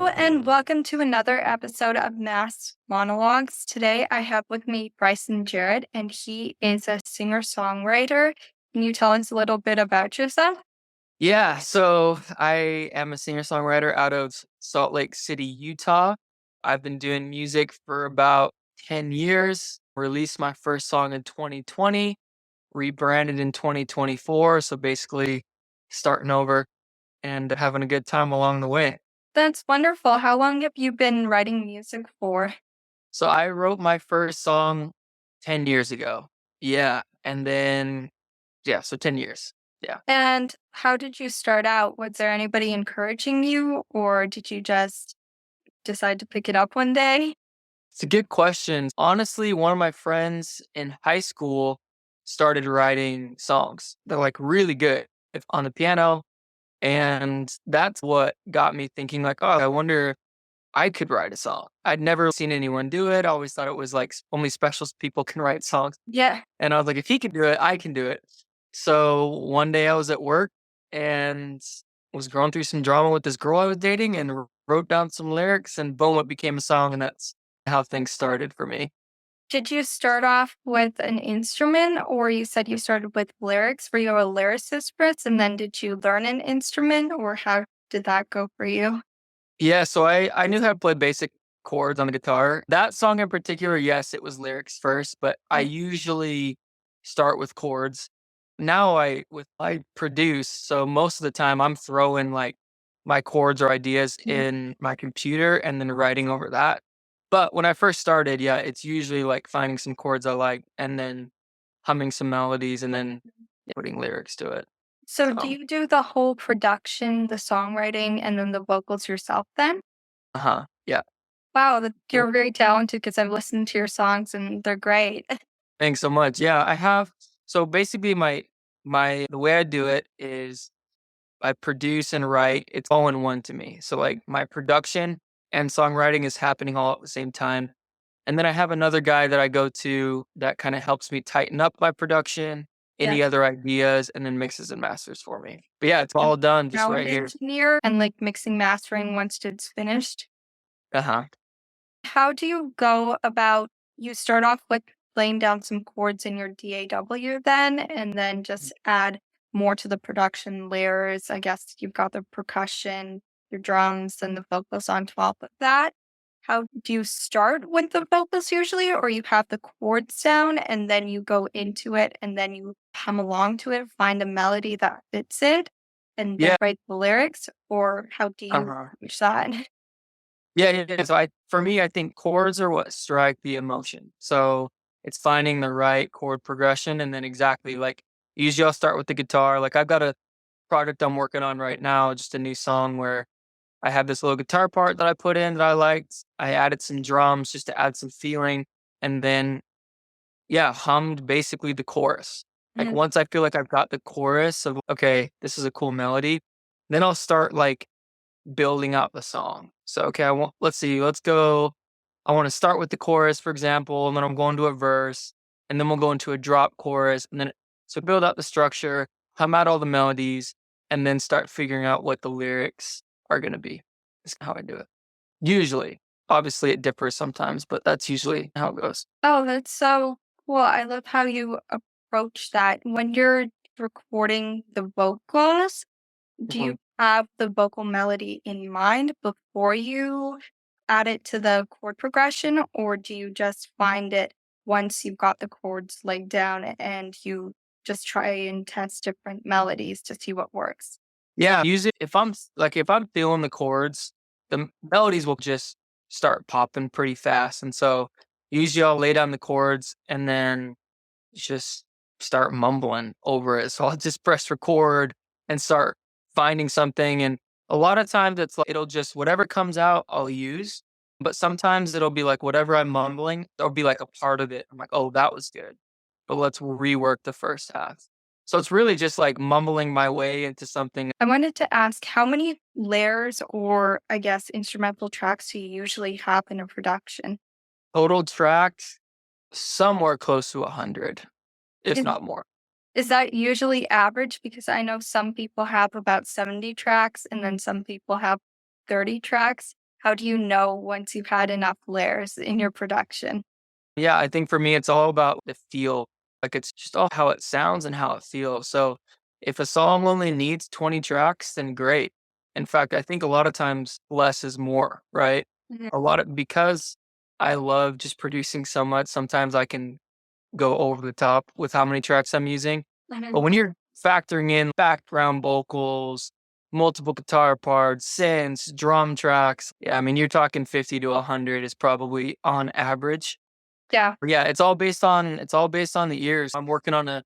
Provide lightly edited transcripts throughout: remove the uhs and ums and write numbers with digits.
And welcome to another episode of Masked Monologues. Today I have with me Bryson Jarrett, and he is a singer-songwriter. Can you tell us a little bit about yourself? Yeah, so I am a singer-songwriter out of Salt Lake City, Utah. I've been doing music for about 10 years. Released my first song in 2020, rebranded in 2024. So basically starting over and having a good time along the way. That's wonderful. How long have you been writing music for? So I wrote my first song 10 years ago. Yeah. And then, yeah, so 10 years. Yeah. And how did you start out? Was there anybody encouraging you, or did you just decide to pick it up one day? It's a good question. Honestly, one of my friends in high school started writing songs. They're like really good on the piano. And that's what got me thinking, like, oh, I wonder if I could write a song. I'd never seen anyone do it. I always thought it was like only special people can write songs. Yeah. And I was like, if he can do it, I can do it. So one day I was at work and was going through some drama with this girl I was dating and wrote down some lyrics, and boom, it became a song. And that's how things started for me. Did you start off with an instrument, or you said you started with lyrics? Were you a lyricist first, and then did you learn an instrument, or how did that go for you? Yeah, so I knew how to play basic chords on the guitar. That song in particular, yes, it was lyrics first, but I Mm. usually start with chords. Now I produce, so most of the time I'm throwing like my chords or ideas Mm. in my computer and then writing over that. But when I first started, yeah, it's usually like finding some chords I like and then humming some melodies and then putting lyrics to it. So, do So, you do the whole production, the songwriting, and then the vocals yourself then? yeah. Wow, you're very talented because I've listened to your songs and they're great. Thanks so much. Yeah, I have. So basically, my the way I do it is I produce and write. It's all in one to me. So like my production and songwriting is happening all at the same time. And then I have another guy that I go to that kind of helps me tighten up my production, Yeah. any other ideas, and then mixes and masters for me. But yeah, it's all done just right Sound here. engineer and like mixing, mastering once it's finished. Uh huh. How do you go about you start off with laying down some chords in your DAW then, and then just add more to the production layers. I guess you've got the percussion, your drums, and the vocals on top of that. How do you start with the vocals usually, or you have the chords down and then you go into it and then you hum along to it, find a melody that fits it, and then Yeah. write the lyrics, or how do Uh you huh. reach that? Yeah, yeah, yeah. So for me, I think chords are what strike the emotion. So it's finding the right chord progression, and then exactly like usually I'll start with the guitar. Like I've got a project I'm working on right now, just a new song where I have this little guitar part that I put in that I liked. I added some drums just to add some feeling, and then yeah, hummed basically the chorus. Like Mm. once I feel like I've got the chorus of okay, this is a cool melody, then I'll start like building out the song. So, okay, let's see, let's go. I want to start with the chorus, for example, and then I'm going to a verse, and then we'll go into a drop chorus, and then so build out the structure, hum out all the melodies, and then start figuring out what the lyrics are going to be. That's how I do it. Usually, obviously, it differs sometimes, but that's usually how it goes. Oh, that's so cool. I love how you approach that. When you're recording the vocals, do Mhm. you have the vocal melody in mind before you add it to the chord progression, or do you just find it once you've got the chords laid down and you just try and test different melodies to see what works? Yeah, usually if I'm feeling the chords, the melodies will just start popping pretty fast, and so usually I'll lay down the chords and then just start mumbling over it. So I'll just press record and start finding something. And a lot of times it's like it'll just whatever comes out, I'll use. But sometimes it'll be like whatever I'm mumbling, there'll be like a part of it. I'm like, oh, that was good. But let's rework the first half. So it's really just like mumbling my way into something. I wanted to ask how many layers or, I guess, instrumental tracks do you usually have in a production? Total tracks, somewhere close to 100, if Is, not more. is that usually average? Because I know some people have about 70 tracks and then some people have 30 tracks. How do you know once you've had enough layers in your production? Yeah, I think for me, it's all about the feel. Like it's just all how it sounds and how it feels. So if a song only needs 20 tracks, then great. In fact, I think a lot of times less is more, right? Mhm. Because I love just producing so much, sometimes I can go over the top with how many tracks I'm using. But Mhm. when you're factoring in background vocals, multiple guitar parts, synths, drum tracks, yeah, I mean, you're talking 50 to 100 is probably on average. Yeah. Yeah, it's all based on the ears. I'm working on a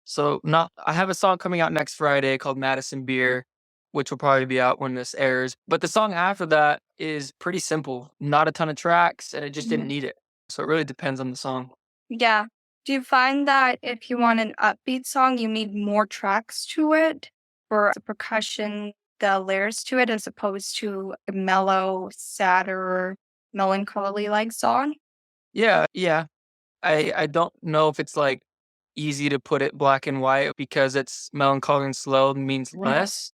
so not I have a song coming out next Friday called Madison Beer, which will probably be out when this airs. But the song after that is pretty simple. Not a ton of tracks, and it just didn't Mhm. need it. So it really depends on the song. Yeah. Do you find that if you want an upbeat song, you need more tracks to it for the percussion, the layers to it, as opposed to a mellow, sadder, melancholy like song? Yeah, yeah. I don't know if it's like easy to put it black and white because it's melancholy and slow means less.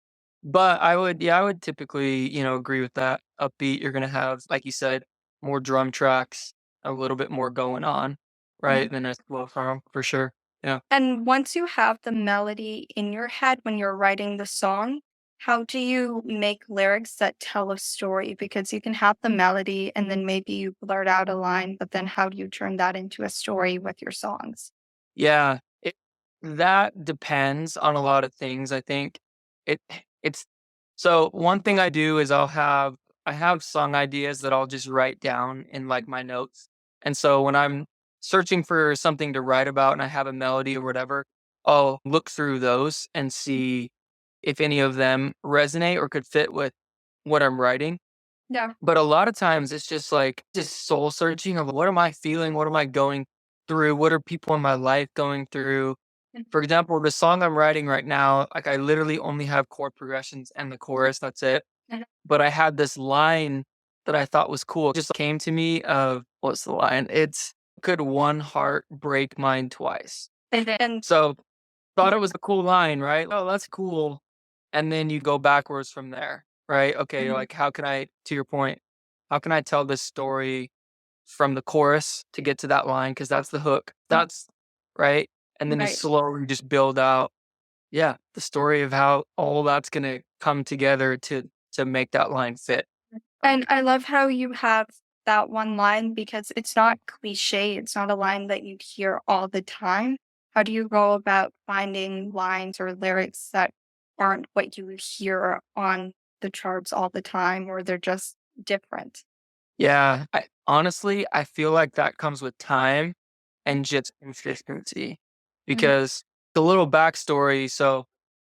But I would typically, agree with that. Upbeat, you're gonna have, like you said, more drum tracks, a little bit more going on, right? Than a slow song for sure. Yeah. And once you have the melody in your head when you're writing the song, how do you make lyrics that tell a story? Because you can have the melody and then maybe you blurt out a line, but then how do you turn that into a story with your songs? Yeah. That depends on a lot of things. I think it it's so one thing I do is I have song ideas that I'll just write down in like my notes. And so when I'm searching for something to write about and I have a melody or whatever, I'll look through those and see if any of them resonate or could fit with what I'm writing. Yeah. But a lot of times it's just like just soul searching of what am I feeling? What am I going through? What are people in my life going through? For example, the song I'm writing right now, like I literally only have chord progressions and the chorus, that's it. Mhm. But I had this line that I thought was cool. It just came to me of what's the line? It's could one heart break mine twice. And So thought it was a cool line, right? Oh, that's cool. And then you go backwards from there, right? Okay, you're Mhm. like, how can I, to your point, how can I tell this story from the chorus to get to that line? Because that's the hook. That's right. And then you right. slowly just build out, yeah, the story of how all that's gonna come together to make that line fit. And I love how you have that one line because it's not cliche. It's not a line that you hear all the time. How do you go about finding lines or lyrics that aren't what you hear on the charts all the time, or they're just different? Yeah, I feel like that comes with time and just consistency Mhm. because the little backstory. So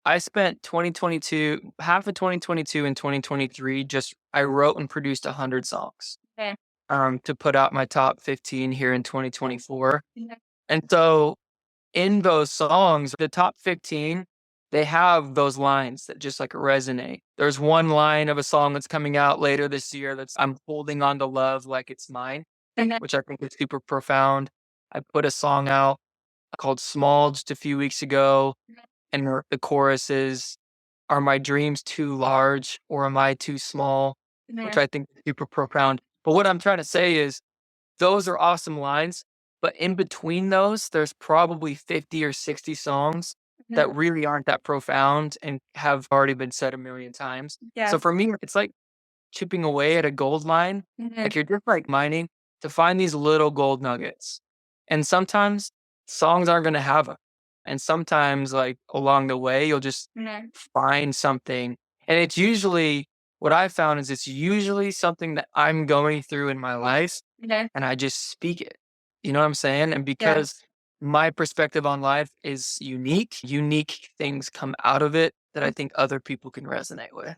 I spent 2022, half of 2022 and 2023, just I wrote and produced 100 songs Okay. to put out my top 15 here in 2024. Yeah. And so in those songs, the top 15, they have those lines that just like resonate. There's one line of a song that's coming out later this year that's I'm holding on to love like it's mine, Mhm. which I think is super profound. I put a song out called Small just a few weeks ago, and the chorus is, are my dreams too large or am I too small? Which Mhm. I think is super profound. But what I'm trying to say is those are awesome lines, but in between those, there's probably 50 or 60 songs Mhm. that really aren't that profound and have already been said a million times. So Yes. for me, it's like chipping away at a gold mine. Mhm. Like you're just like mining to find these little gold nuggets. And sometimes songs aren't going to have them. And sometimes, like along the way, you'll just Mhm. find something. And it's usually what I found is it's usually something that I'm going through in my life Mhm. and I just speak it. You know what I'm saying? And because Yes. my perspective on life is unique things come out of it that I think other people can resonate with.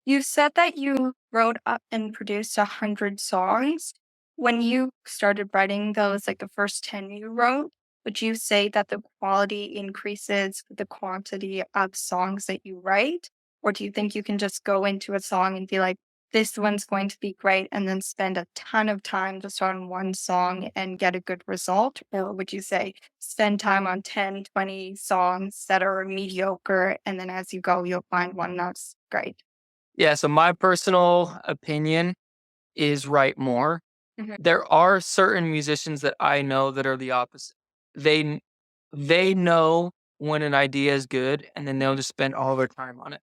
You said that you wrote up and produced 100 songs. When you started writing those, like the first 10 you wrote, would you say that the quality increases with the quantity of songs that you write? Or do you think you can just go into a song and be like, this one's going to be great, and then spend a ton of time just on one song and get a good result? Or would you say spend time on 10, 20 songs that are mediocre, and then as you go, you'll find one that's great? Yeah, so my personal opinion, is write more. There are certain musicians that I know that are the opposite. They they know when an idea is good, and then they'll just spend all their time on it.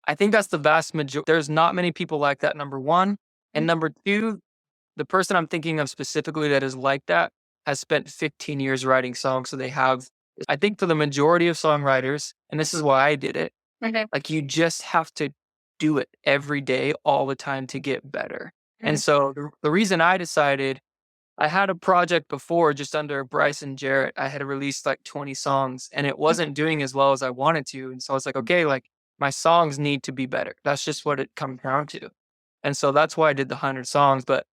I think that's the vast majority. There's not many people like that, number one. And number two, the person I'm thinking of specifically that is like that has spent 15 years writing songs. So they have, I think for the majority of songwriters, and this is why I did it, like you just have to do it every day, all the time to get better. And so the reason I decided, I had a project before just under Bryson Jarrett. I had released like 20 songs and it wasn't doing as well as I wanted to. And so I was like, okay, like my songs need to be better. That's just what it comes down to. And so that's why I did the 100 songs. But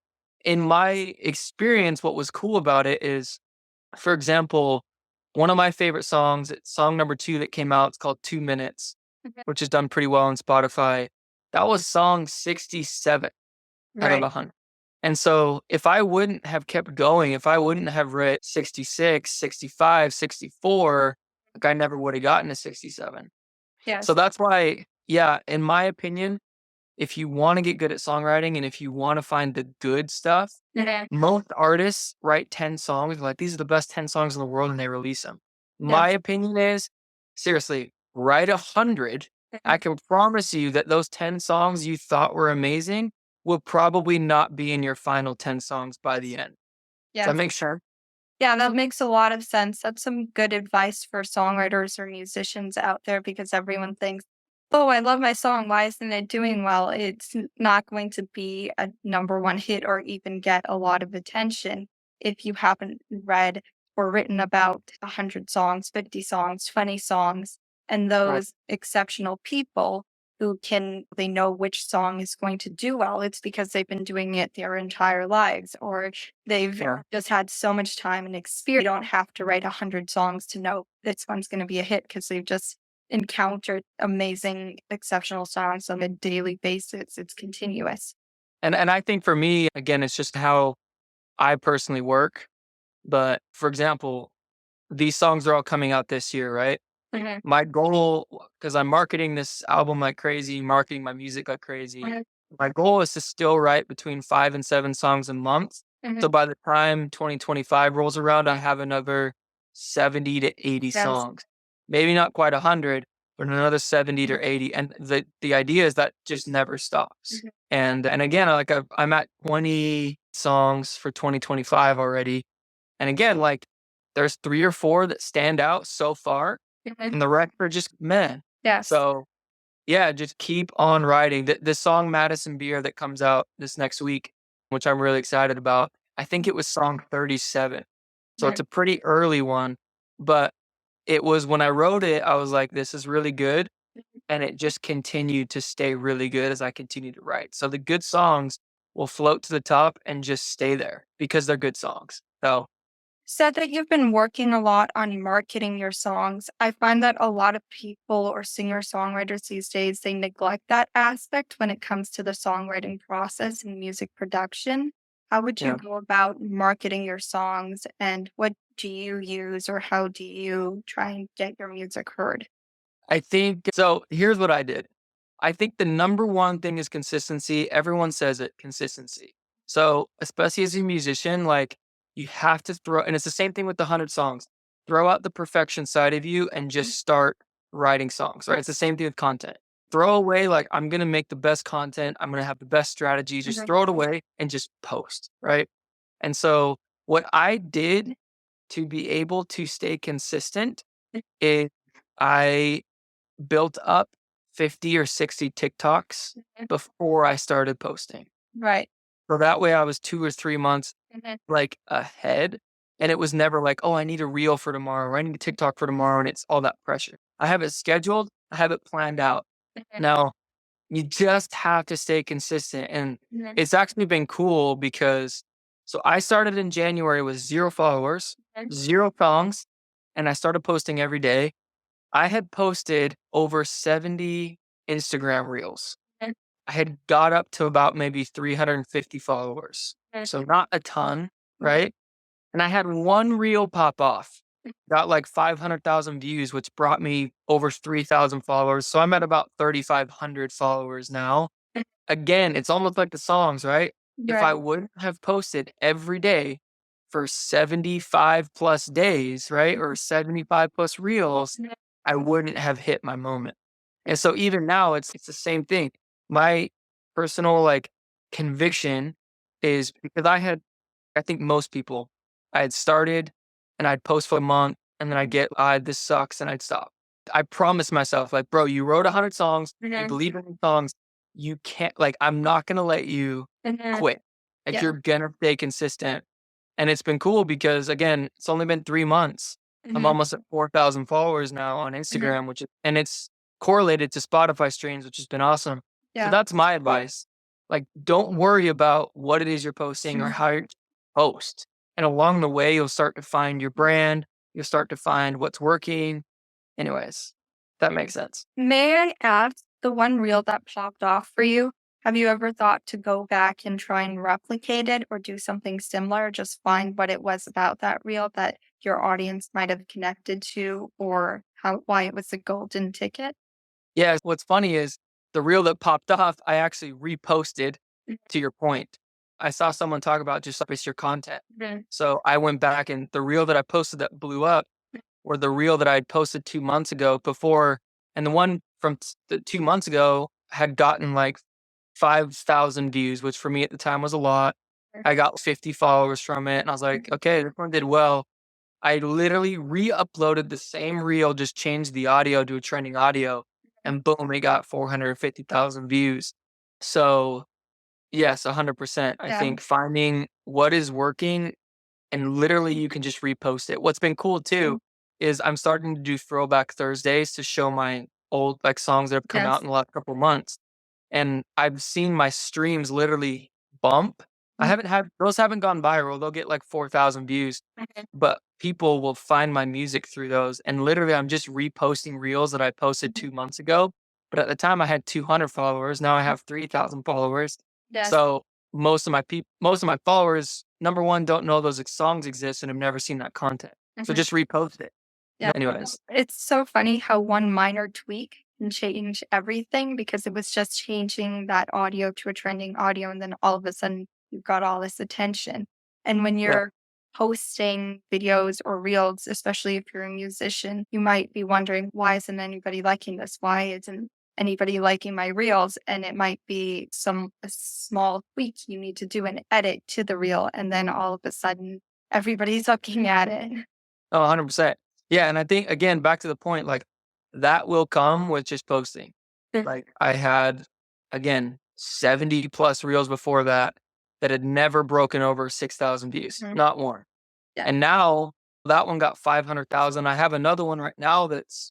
in my experience, what was cool about it is, for example, one of my favorite songs, it's song number 2 that came out. It's called 2 Minutes, which has done pretty well on Spotify. That was song 67 out of Right. 100. And so if I wouldn't have kept going, if I wouldn't have writ 66, 65, 64, like I never would have gotten to 67. Yes. So that's why, yeah, in my opinion, if you want to get good at songwriting and if you want to find the good stuff, most artists write 10 songs, like these are the best 10 songs in the world, and they release them. My opinion is, seriously, write 100. I can promise you that those 10 songs you thought were amazing will probably not be in your final 10 songs by the end. Does that make sense? Yeah, that makes a lot of sense. That's some good advice for songwriters or musicians out there because everyone thinks, oh, I love my song. Why isn't it doing well? It's not going to be a number one hit or even get a lot of attention if you haven't read or written about 100 songs, 50 songs, 20 songs, and Right. those exceptional people they know which song is going to do well. It's because they've been doing it their entire lives, or they've Yeah. just had so much time and experience. They don't have to write 100 songs to know this one's going to be a hit because they've just encountered amazing, exceptional songs on a daily basis. It's continuous. And I think for me, again, it's just how I personally work. But for example, these songs are all coming out this year, right? My goal, because I'm marketing this album like crazy, marketing my music like crazy, my goal is to still write between 5 and 7 songs a month. So by the time 2025 rolls around, I have another 70 to 80 Yes. songs. Maybe not quite 100, but another 70 to 80. And the idea is that just never stops. And again, like I'm at 20 songs for 2025 already. And again, like there's 3 or 4 that stand out so far, and the rest are just meh. Yes. So yeah, just keep on writing. This song Madison Beer that comes out this next week, which I'm really excited about. I think it was song 37. So it's a pretty early one, but it was when I wrote it, I was like, this is really good. And it just continued to stay really good as I continued to write. So the good songs will float to the top and just stay there because they're good songs. So Said that you've been working a lot on marketing your songs. I find that a lot of people or singer-songwriters these days, they neglect that aspect when it comes to the songwriting process and music production. How would you yeah. go about marketing your songs and what do you use or how do you try and get your music heard? I think so. Here's what I did. I think the number one thing is consistency. Everyone says it, consistency. So, especially as a musician, like you have to throw, and it's the same thing with the 100 songs. Throw out the perfection side of you and just start writing songs, right? It's the same thing with content. Throw away, like, I'm going to make the best content. I'm going to have the best strategies. Just throw it away and just post, right? And so, what I did to be able to stay consistent is I built up 50 or 60 TikToks before I started posting. Right. So that way I was 2 or 3 months like ahead. And it was never like, oh, I need a reel for tomorrow or I need a TikTok for tomorrow. And it's all that pressure. I have it scheduled. I have it planned out. Now you just have to stay consistent. And it's actually been cool because so I started in January with 0 followers, 0 songs, and I started posting every day. I had posted over 70 Instagram reels. I had got up to about maybe 350 followers. So not a ton, right? And I had one reel pop off. Got like 500,000 views, which brought me over 3,000 followers. So I'm at about 3,500 followers now. Again, it's almost like the songs, right? If I wouldn't have posted every day for 75 plus days, right? Or 75 plus reels, I wouldn't have hit my moment. And so even now it's the same thing. My personal like conviction is because I think most people, I had started and I'd post for a month and then I'd get, this sucks and I'd stop. I promised myself, like, bro, you wrote 100 songs, you believe in the songs, you can't, like, I'm not going to let you quit. Like, you're going to stay consistent. And it's been cool because, again, it's only been 3 months. I'm almost at 4,000 followers now on Instagram, and it's correlated to Spotify streams, which has been awesome. So that's my advice. Like, don't worry about what it is you're posting or how you post. And along the way, you'll start to find your brand. You'll start to find what's working. Anyways, that makes sense. May I ask, the one reel that popped off for you, have you ever thought to go back and try and replicate it or do something similar? Just find what it was about that reel that your audience might have connected to or why it was a golden ticket? Yeah, what's funny is the reel that popped off, I actually reposted to your point. I saw someone talk about just up your content. So I went back and the reel that I posted that blew up or the reel that I had posted 2 months ago before, and the one from the 2 months ago had gotten like 5,000 views, which for me at the time was a lot. I got 50 followers from it, and I was like, okay, this one did well. I literally re-uploaded the same reel, just changed the audio to a trending audio, and boom, it got 450,000 views. So yes, 100%. I think finding what is working and literally you can just repost it. What's been cool too is I'm starting to do throwback Thursdays to show my old like songs that have come out in the last couple of months. And I've seen my streams literally bump. I haven't had those haven't gone viral. They'll get like 4,000 views, but people will find my music through those. And literally I'm just reposting reels that I posted 2 months ago. But at the time I had 200 followers. Now I have 3,000 followers. So most of my followers, number one, don't know those songs exist and have never seen that content. So just repost it. Anyways, It's so funny how one minor tweak can change everything because it was just changing that audio to a trending audio, and then all of a sudden you've got all this attention. And when yeah, you're posting videos or reels, especially if you're a musician, you might be wondering, why isn't anybody liking this? Why isn't anybody liking my reels? And it might be a small tweak you need to do an edit to the reel, and then all of a sudden everybody's looking at it. oh, 100%. Yeah, and I think again back to the point, like that will come with just posting. Like I had again 70 plus reels before that had never broken over 6,000 views, not one. Yeah. And now that one got 500,000. I have another one right now that's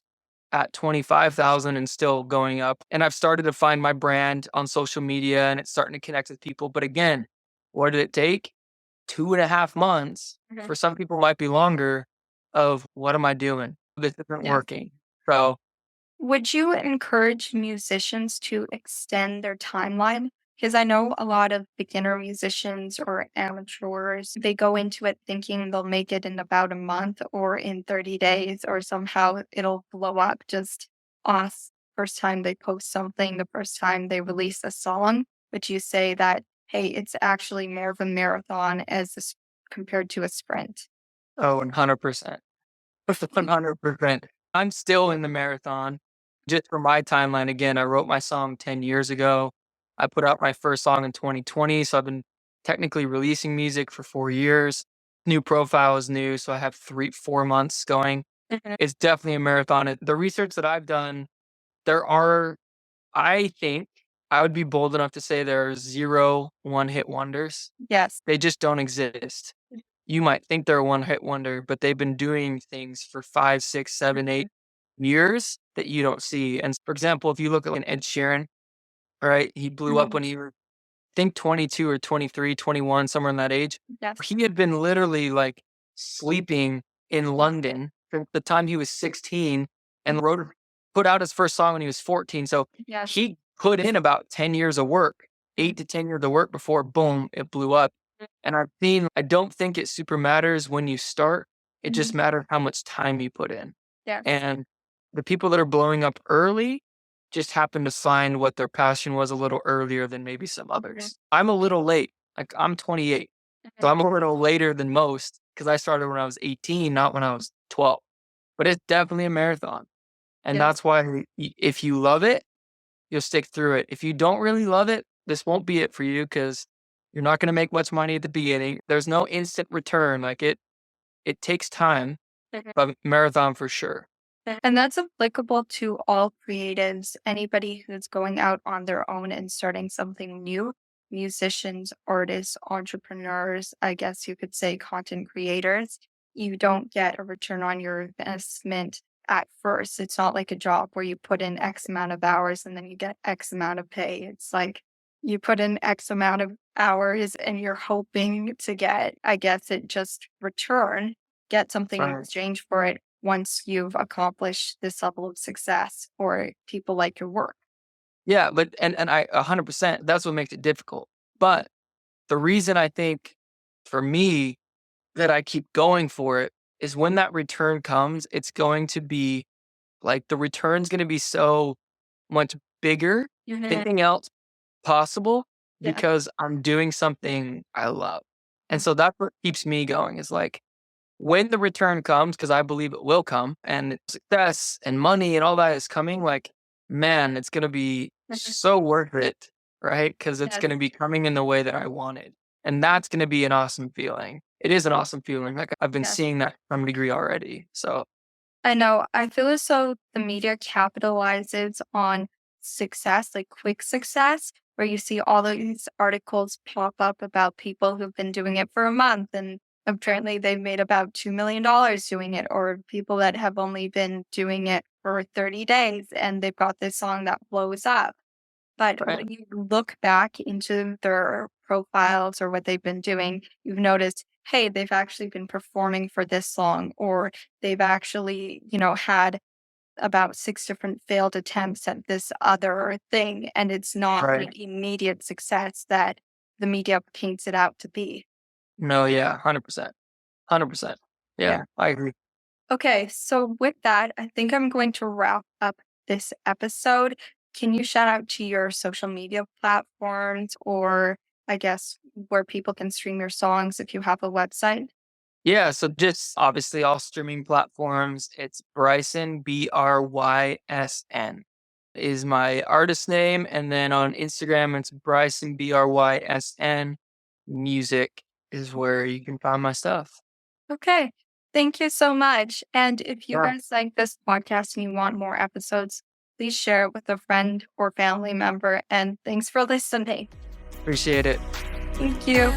at 25,000 and still going up. And I've started to find my brand on social media and it's starting to connect with people. But again, what did it take? 2.5 months. For some people, might be longer. Of what am I doing? This isn't working. So Would you encourage musicians to extend their timeline? Because I know a lot of beginner musicians or amateurs, they go into it thinking they'll make it in about a month or in 30 days, or somehow it'll blow up just off first time they post something, the first time they release a song. Would you say that, hey, it's actually more of a marathon compared to a sprint? oh, 100%. 100%. I'm still in the marathon. Just for my timeline, again, I wrote my song 10 years ago. I put out my first song in 2020. So I've been technically releasing music for 4 years. New profile is new. So I have 4 months going. It's definitely a marathon. The research that I've done, I think I would be bold enough to say there are 0 one-hit wonders. Yes. They just don't exist. You might think they're a one-hit wonder, but they've been doing things for 5, 6, 7, 8 years that you don't see. And for example, if you look at an Ed Sheeran, all right, he blew up when he was, I think 22 or 23, 21, somewhere in that age. Yes. He had been literally like sleeping in London from the time he was 16 and put out his first song when he was 14. So Yes. he put in about 10 years of work, 8 to 10 years of work before boom, it blew up. And I don't think it super matters when you start. It just matters how much time you put in. Yes. And the people that are blowing up early just happen to find what their passion was a little earlier than maybe some others. I'm a little late. Like, I'm 28, so I'm a little later than most because I started when I was 18, not when I was 12. But it's definitely a marathon, and Yes. that's why if you love it, you'll stick through it. If you don't really love it, this won't be it for you because you're not gonna make much money at the beginning. There's no instant return, like, it takes time, but marathon for sure. And that's applicable to all creatives, anybody who's going out on their own and starting something new, musicians, artists, entrepreneurs, I guess you could say content creators. You don't get a return on your investment at first. It's not like a job where you put in X amount of hours and then you get X amount of pay. It's like you put in X amount of hours and you're hoping to get, I guess, it just return, get something in Right. exchange for it once you've accomplished this level of success or people like your work. Yeah, but and I 100%, that's what makes it difficult. But the reason I think for me that I keep going for it is when that return comes, it's going to be like the return's gonna be so much bigger than Mhm. anything else possible Yeah. because I'm doing something I love. And so that's what keeps me going is like when the return comes, because I believe it will come, and success and money and all that is coming, like, man, it's gonna be Mhm. so worth it, right? Because it's Yes. gonna be coming in the way that I wanted, and that's gonna be an awesome feeling. It is an awesome feeling, like, I've been Yes. seeing that to some degree already, so I know. I feel as though the media capitalizes on success, like quick success, where you see all these articles pop up about people who've been doing it for a month and apparently they've made about $2 million doing it, or people that have only been doing it for 30 days and they've got this song that blows up. But right, when you look back into their profiles or what they've been doing, you've noticed, hey, they've actually been performing for this song, or they've actually, had about six different failed attempts at this other thing. And it's not right. like immediate success that the media paints it out to be. No, yeah, 100%, 100%. Yeah. Yeah, I agree. Okay, so with that, I think I'm going to wrap up this episode. Can you shout out to your social media platforms or I guess where people can stream your songs if you have a website? Yeah, so just obviously all streaming platforms, it's Bryson, BRYSN is my artist name, and then on Instagram, it's Bryson, BRYSN. Music is where you can find my stuff. Okay, thank you so much. And if you Yeah. guys like this podcast and you want more episodes, please share it with a friend or family member. And thanks for listening. Appreciate it. Thank you.